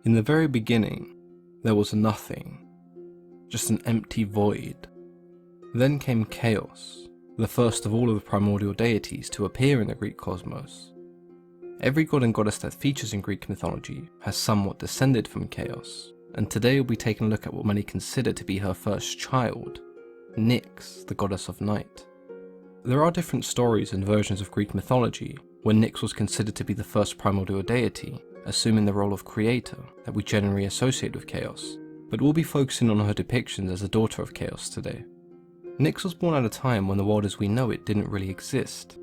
In the very beginning, there was nothing, just an empty void. Then came chaos, the first of all of the primordial deities to appear in the Greek cosmos. Every god and goddess that features in Greek mythology has somewhat descended from chaos, and today we'll be taking a look at what many consider to be her first child, Nyx, the goddess of night. There are different stories and versions of Greek mythology where Nyx was considered to be the first primordial deity, assuming the role of creator that we generally associate with chaos, but we'll be focusing on her depictions as the daughter of chaos today. Nyx was born at a time when the world as we know it didn't really exist.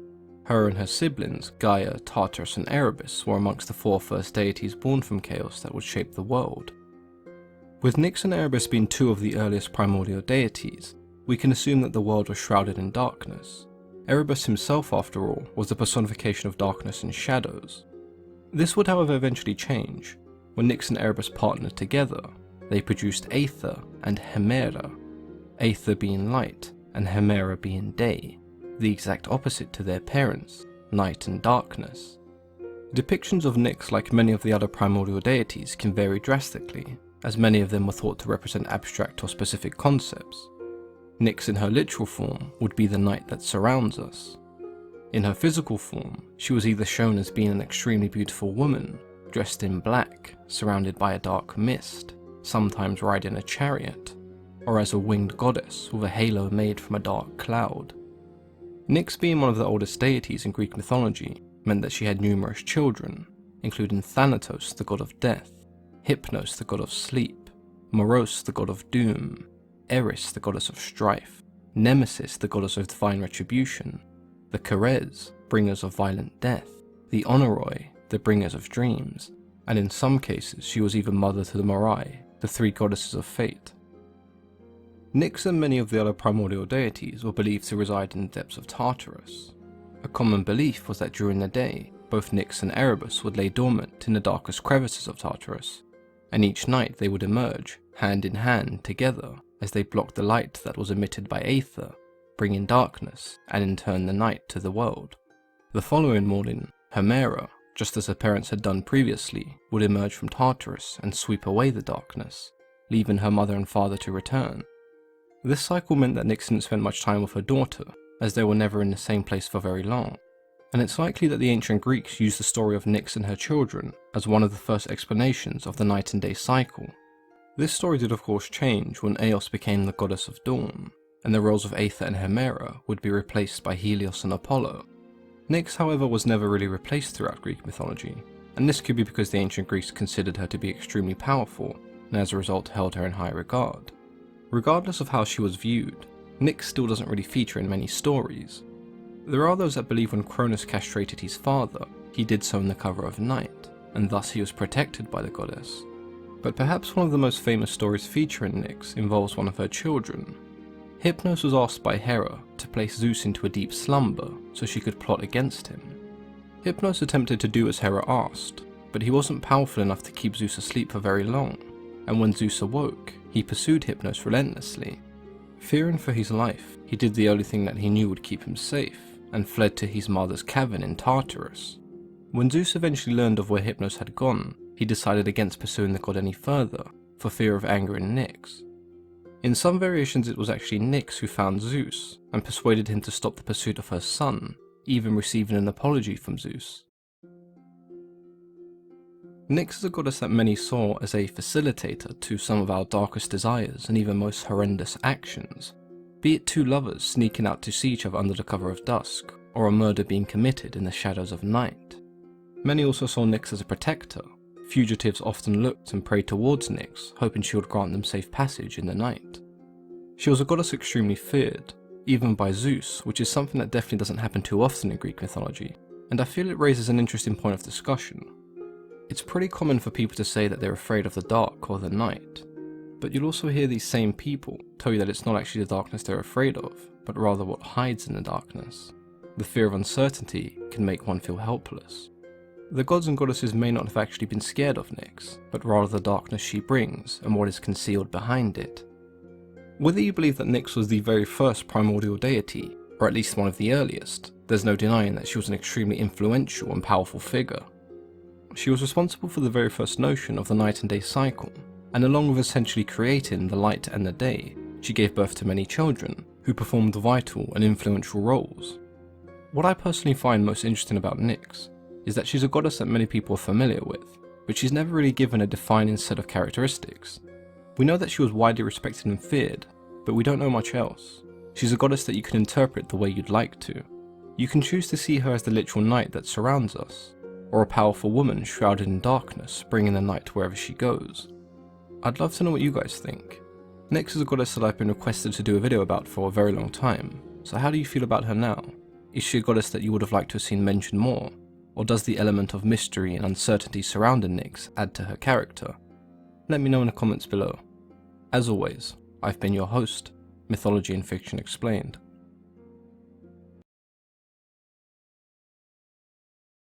Her and her siblings, Gaia, Tartarus and Erebus, were amongst the four first deities born from chaos that would shape the world. With Nyx and Erebus being two of the earliest primordial deities, we can assume that the world was shrouded in darkness. Erebus himself, after all, was the personification of darkness and shadows. This would however eventually change. When Nyx and Erebus partnered together, they produced Aether and Hemera, Aether being light and Hemera being day, the exact opposite to their parents, night and darkness. Depictions of Nyx, like many of the other primordial deities, can vary drastically, as many of them were thought to represent abstract or specific concepts. Nyx in her literal form would be the night that surrounds us. In her physical form, she was either shown as being an extremely beautiful woman, dressed in black, surrounded by a dark mist, sometimes riding a chariot, or as a winged goddess with a halo made from a dark cloud. Nyx, being one of the oldest deities in Greek mythology, meant that she had numerous children, including Thanatos, the god of death, Hypnos, the god of sleep, Moros, the god of doom, Eris, the goddess of strife, Nemesis, the goddess of divine retribution, the Keres, bringers of violent death, the Honoroi, the bringers of dreams, and in some cases she was even mother to the Morai, the three goddesses of fate. Nyx and many of the other primordial deities were believed to reside in the depths of Tartarus. A common belief was that during the day, both Nyx and Erebus would lay dormant in the darkest crevices of Tartarus, and each night they would emerge, hand in hand, together, as they blocked the light that was emitted by Aether, bringing darkness, and in turn the night to the world. The following morning, Hemera, just as her parents had done previously, would emerge from Tartarus and sweep away the darkness, leaving her mother and father to return. This cycle meant that Nyx didn't spend much time with her daughter, as they were never in the same place for very long, and it's likely that the ancient Greeks used the story of Nyx and her children as one of the first explanations of the night and day cycle. This story did of course change when Eos became the goddess of dawn, and the roles of Aether and Hemera would be replaced by Helios and Apollo. Nyx, however, was never really replaced throughout Greek mythology, and this could be because the ancient Greeks considered her to be extremely powerful, and as a result held her in high regard. Regardless of how she was viewed, Nyx still doesn't really feature in many stories. There are those that believe when Cronus castrated his father, he did so in the cover of night, and thus he was protected by the goddess. But perhaps one of the most famous stories featuring Nyx involves one of her children. Hypnos was asked by Hera to place Zeus into a deep slumber so she could plot against him. Hypnos attempted to do as Hera asked, but he wasn't powerful enough to keep Zeus asleep for very long, and when Zeus awoke, he pursued Hypnos relentlessly. Fearing for his life, he did the only thing that he knew would keep him safe, and fled to his mother's cavern in Tartarus. When Zeus eventually learned of where Hypnos had gone, he decided against pursuing the god any further, for fear of angering Nyx. In some variations it was actually Nyx who found Zeus, and persuaded him to stop the pursuit of her son, even receiving an apology from Zeus. Nyx is a goddess that many saw as a facilitator to some of our darkest desires and even most horrendous actions, be it two lovers sneaking out to see each other under the cover of dusk, or a murder being committed in the shadows of night. Many also saw Nyx as a protector. Fugitives often looked and prayed towards Nyx, hoping she would grant them safe passage in the night. She was a goddess extremely feared, even by Zeus, which is something that definitely doesn't happen too often in Greek mythology, and I feel it raises an interesting point of discussion. It's pretty common for people to say that they're afraid of the dark or the night, but you'll also hear these same people tell you that it's not actually the darkness they're afraid of, but rather what hides in the darkness. The fear of uncertainty can make one feel helpless. The gods and goddesses may not have actually been scared of Nyx, but rather the darkness she brings and what is concealed behind it. Whether you believe that Nyx was the very first primordial deity, or at least one of the earliest, there's no denying that she was an extremely influential and powerful figure. she was responsible for the very first notion of the night and day cycle, and along with essentially creating the light and the day, she gave birth to many children who performed vital and influential roles. What I personally find most interesting about Nyx is that she's a goddess that many people are familiar with, but she's never really given a defining set of characteristics. We know that she was widely respected and feared, but we don't know much else. She's a goddess that you can interpret the way you'd like to. You can choose to see her as the literal night that surrounds us, or a powerful woman shrouded in darkness, bringing the night wherever she goes. I'd love to know what you guys think. Nyx is a goddess that I've been requested to do a video about for a very long time, so how do you feel about her now? Is she a goddess that you would have liked to have seen mentioned more, or does the element of mystery and uncertainty surrounding Nyx add to her character? Let me know in the comments below. As always, I've been your host, Mythology and Fiction Explained.